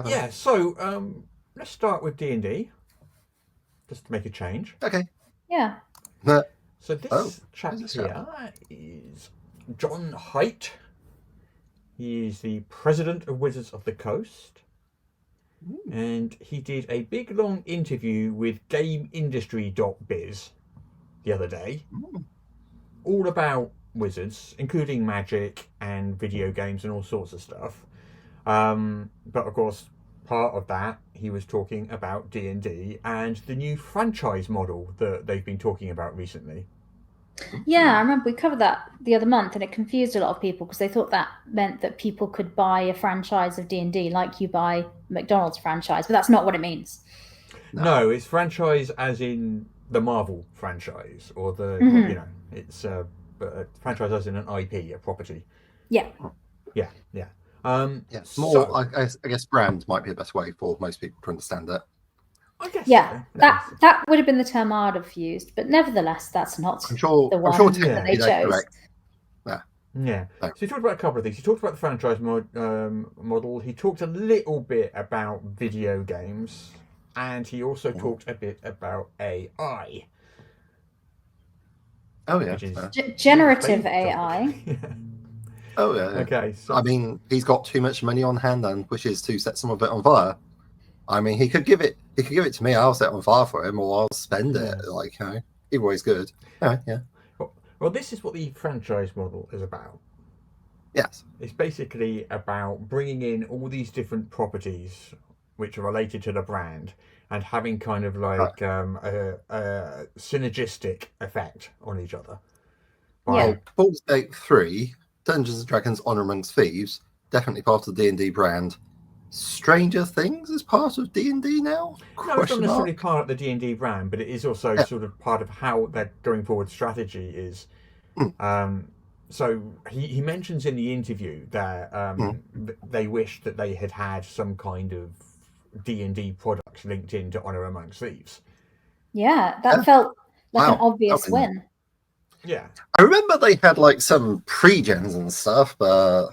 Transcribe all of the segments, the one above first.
Yeah, so let's start with D&D, just to make a change. Okay. Yeah. So this chap here is John Hight. He is the president of Wizards of the Coast. And he did a big long interview with GameIndustry.biz the other day, all about Wizards, including Magic and video games and all sorts of stuff. But of course, part of that, he was talking about D&D and the new franchise model that they've been talking about recently. Yeah, I remember we covered that the other month, and it confused a lot of people because they thought that meant that people could buy a franchise of D&D like you buy McDonald's franchise, but that's not what it means. No, it's franchise as in the Marvel franchise, or the it's a franchise as in an IP, a property. Yeah. Yeah. More, I guess brand might be the best way for most people to understand that. I guess. Yeah, that would have been the term I'd have used, but nevertheless, that's not the one that they chose. Yeah. So he talked about a couple of things. He talked about the franchise model. He talked a little bit about video games, and he also talked a bit about AI. Oh yeah, generative AI. Oh yeah. Okay. So I mean, he's got too much money on hand and wishes to set some of it on fire. I mean, he could give it to me. I'll set it on fire for him, or I'll spend it. Like, either way is good. Yeah. Well, this is what the franchise model is about. Yes. It's basically about bringing in all these different properties which are related to the brand and having kind of like a synergistic effect on each other. Baldur's Gate 3, Dungeons and Dragons Honor Amongst Thieves, definitely part of the D&D brand. Stranger Things is part of D&D now? No, it's not necessarily part of the D&D brand, but it is also sort of part of how their going forward strategy is. So he mentions in the interview that they wish that they had some kind of D&D product linked into Honor Amongst Thieves. Yeah, that felt like an obvious win. Yeah. I remember they had like some pre-gens and stuff, but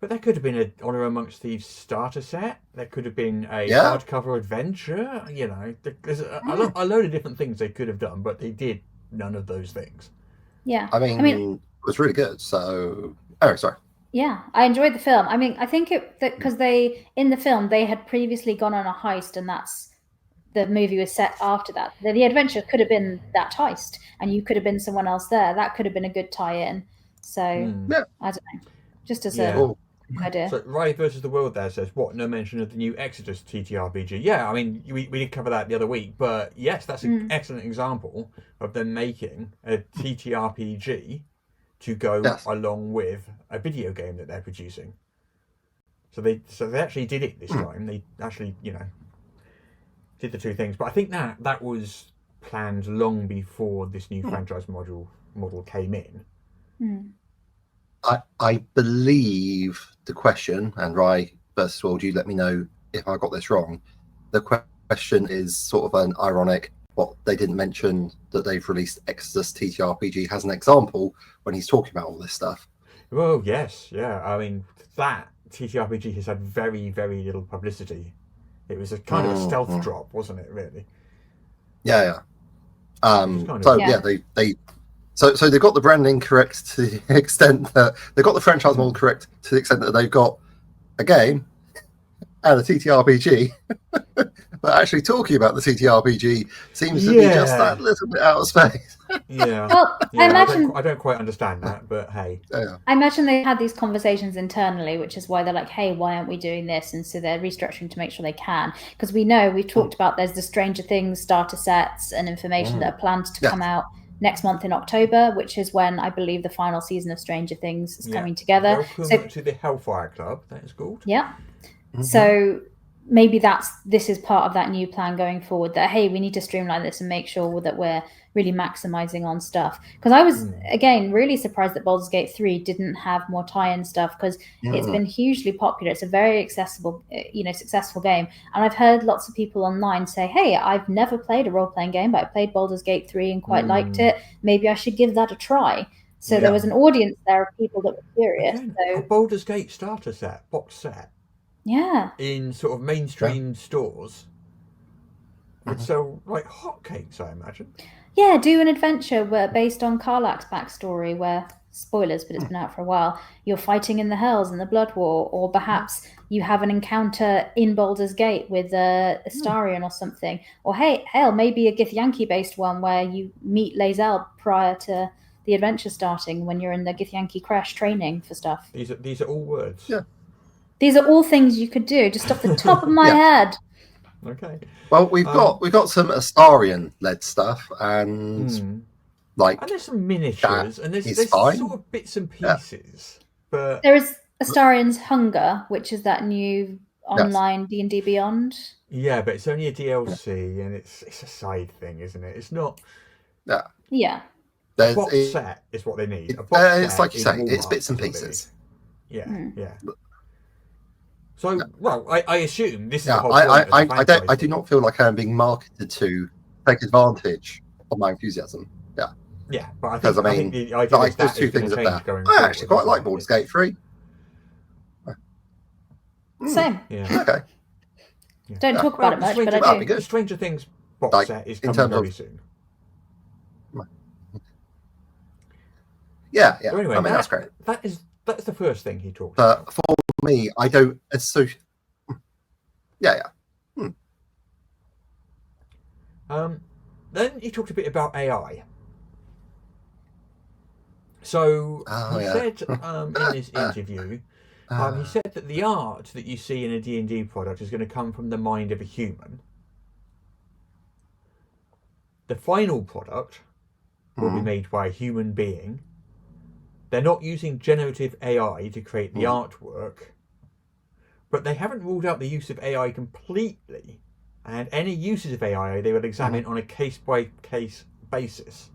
But there could have been an Honor Amongst Thieves starter set. There could have been a hardcover adventure. You know, there's a load of different things they could have done, but they did none of those things. Yeah. I mean it was really good. So, sorry. Yeah, I enjoyed the film. I mean, I think because in the film they had previously gone on a heist, and the movie was set after that. The adventure could have been that heist, and you could have been someone else there. That could have been a good tie-in. So I don't know, just as a idea. So Rai versus the World there says, what, no mention of the new Exodus TTRPG? Yeah, I mean, we did cover that the other week, but yes, that's an excellent example of them making a TTRPG to go along with a video game that they're producing. So they actually did it this time. They actually, did the two things. But I think that was planned long before this new franchise model came in. I believe the question, and Rai versus World, you let me know if I got this wrong. The question is sort of an ironic, what they didn't mention that they've released Exodus TTRPG as an example when he's talking about all this stuff. Well, yes, yeah. I mean, that TTRPG has had very, very little publicity. It was a kind of a stealth drop, wasn't it, really? Yeah. So they've got the branding correct to the extent that they've got the franchise model correct to the extent that they've got a game and a TTRPG. But actually talking about the TTRPG seems to be just that little bit out of space. Well, I don't quite understand that, but hey. I imagine they had these conversations internally, which is why they're like, hey, why aren't we doing this? And so they're restructuring to make sure they can. Because we know, we've talked about there's the Stranger Things starter sets and information that are planned to come out next month in October, which is when I believe the final season of Stranger Things is coming together. Welcome to the Hellfire Club, that is called. Yeah. So maybe this is part of that new plan going forward, that, hey, we need to streamline this and make sure that we're really maximizing on stuff. Because I was, again, really surprised that Baldur's Gate 3 didn't have more tie-in stuff, because it's been hugely popular. It's a very accessible, successful game. And I've heard lots of people online say, hey, I've never played a role-playing game, but I played Baldur's Gate 3 and quite liked it. Maybe I should give that a try. So there was an audience there of people that were curious. Again, a Baldur's Gate starter set, box set. Yeah. in sort of mainstream stores would sell like hotcakes, I imagine. Yeah, do an adventure based on Karlach's backstory where, spoilers, but it's been out for a while, you're fighting in the Hells and the Blood War, or perhaps you have an encounter in Baldur's Gate with Astarion or something. Or hell, maybe a Githyanki-based one where you meet Lae'zel prior to the adventure starting when you're in the Githyanki crash training for stuff. These are all words. Yeah. These are all things you could do, just off the top of my head. Okay. Well, we've got some Astarion-led stuff, and like, and there's some miniatures, and there's fine. sort of bits and pieces. But there is Astarion's Hunger, which is that new online D&D Beyond. Yeah, but it's only a DLC, and it's a side thing, isn't it? It's not. Yeah. A box set is what they need. A box set it's like you say, Walmart it's bits and is what pieces. they need. Yeah. So, well, I assume this is the whole point. I do not feel like I'm being marketed to take advantage of my enthusiasm. Yeah, but I think think the idea like is there's that two is going things to up change there. going I actually quite like Baldur's Gate 3. Same. Yeah. Okay. Don't talk about it much, but I do. The Stranger Things box set is coming very soon. Yeah. So anyway, I mean, that's great. That's the first thing he talked but about. For me, I don't associate. Yeah. Then he talked a bit about AI. So he said in this interview, he said that the art that you see in a D&D product is going to come from the mind of a human. The final product will be made by a human being. They're not using generative AI to create the artwork, but they haven't ruled out the use of AI completely. And any uses of AI they will examine on a case-by-case basis.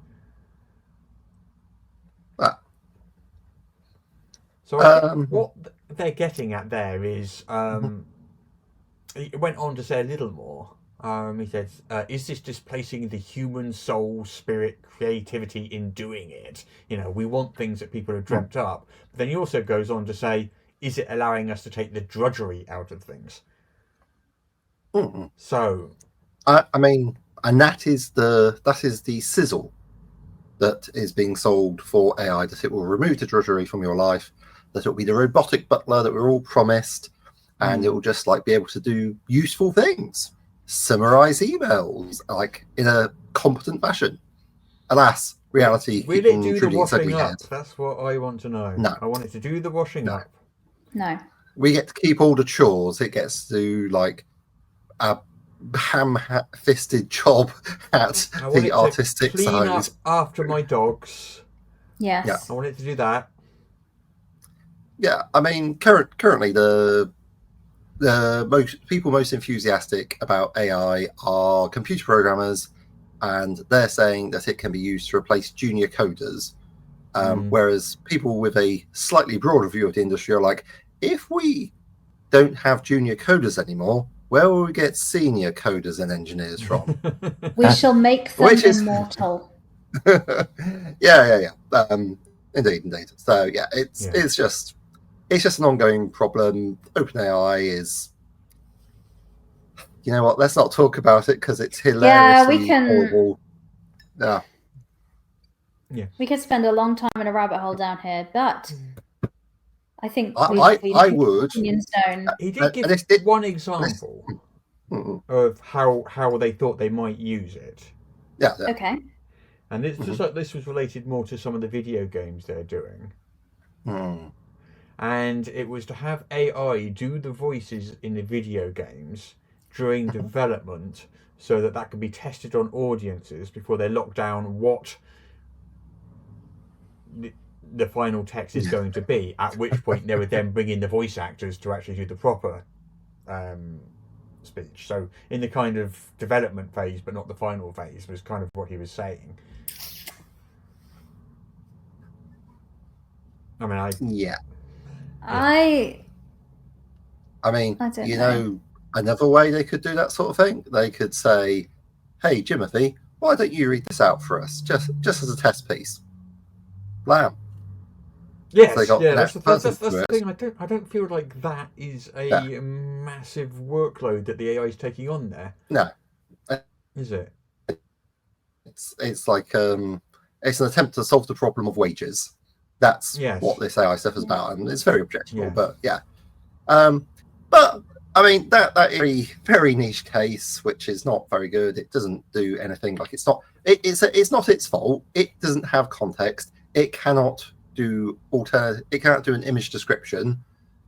So I think what they're getting at there is, he went on to say a little more. He says, is this displacing the human soul, spirit, creativity in doing it? You know, we want things that people have dreamt up. But then he also goes on to say, is it allowing us to take the drudgery out of things? So, I mean, and that is the sizzle that is being sold for AI, that it will remove the drudgery from your life, that it will be the robotic butler that we're all promised, and it will just like be able to do useful things, summarize emails like in a competent fashion. Alas, reality. Will it do the washing up? That's what I want to know. No. I want it to do the washing up. No. We get to keep all the chores. It gets to do like a ham-fisted job at the artistic clean size. Up after my dogs. Yes. Yeah. I want it to do that. Yeah, I mean, currently the most enthusiastic about AI are computer programmers, and they're saying that it can be used to replace junior coders. Whereas people with a slightly broader view of the industry are like, if we don't have junior coders anymore, where will we get senior coders and engineers from? We shall make them immortal. Yeah. Indeed. So yeah, it's just an ongoing problem. OpenAI is, you know what? Let's not talk about it because it's hilariously horrible. Yeah. We could spend a long time in a rabbit hole down here, but I think I would. He did give one example of how they thought they might use it. Yeah. Okay. And it's just like this was related more to some of the video games they're doing. And it was to have AI do the voices in the video games during development, so that could be tested on audiences before they lock down what the final text is going to be, at which point they would then bring in the voice actors to actually do the proper speech. So in the kind of development phase, but not the final phase, was kind of what he was saying. I mean, I mean, you know, another way they could do that sort of thing, they could say, hey, Jimothy, why don't you read this out for us, just as a test piece? Blam. Yes, So they got yeah, an that's actual that's person the to thing. I don't feel like that is a massive workload that the AI is taking on there, No, is it? it's like it's an attempt to solve the problem of wages. That's Yes. what this AI stuff is about, and it's very objectionable. Yeah. But yeah, but I mean that is a very niche case, which is not very good. It doesn't do anything. Like it's not not its fault. It doesn't have context. It cannot do It cannot do an image description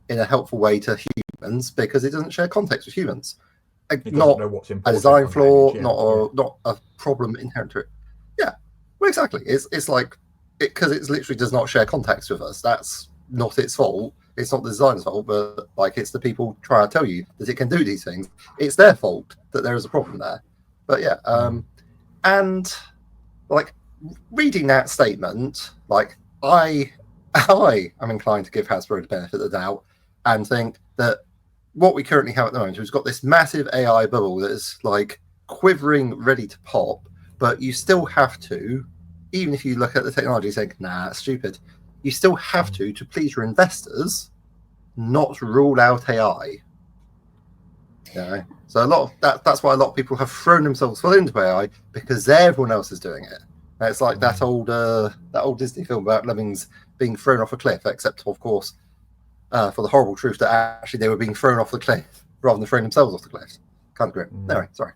in a helpful way to humans because it doesn't share context with humans. It doesn't Not know what's a important design on that flaw, image, not a problem inherent to it. Yeah, well, exactly. It's like because it literally does not share context with us. That's not its fault. It's not the designer's fault, but like it's the people trying to tell you that it can do these things. It's their fault that there is a problem there. But yeah, and like reading that statement, like I am inclined to give Hasbro the benefit of the doubt and think that what we currently have at the moment, we've got this massive AI bubble that is like quivering, ready to pop, but you still have to, even if you look at the technology saying, nah, it's stupid, you still have to please your investors, not rule out AI. You know? So a lot of that's why a lot of people have thrown themselves full into AI because everyone else is doing it. And it's like that old Disney film about lemmings being thrown off a cliff, except of course for the horrible truth that actually they were being thrown off the cliff rather than throwing themselves off the cliff. Can't agree. Anyway, sorry.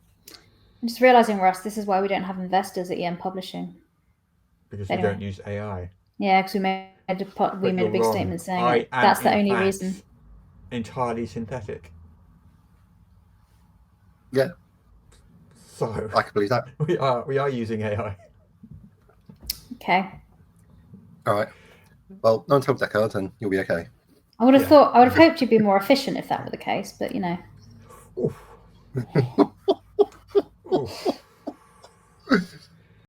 I'm just realizing, Ross, this is why we don't have investors at EM Publishing. Because we don't use AI. Yeah, because we made a big statement saying that's the only reason. Entirely synthetic. Yeah. So I can believe that. We are using AI. Okay. All right. Well, no one told Deckard, and you'll be okay. I would have thought. I would have hoped you'd be more efficient if that were the case, but you know. Oof. Oof.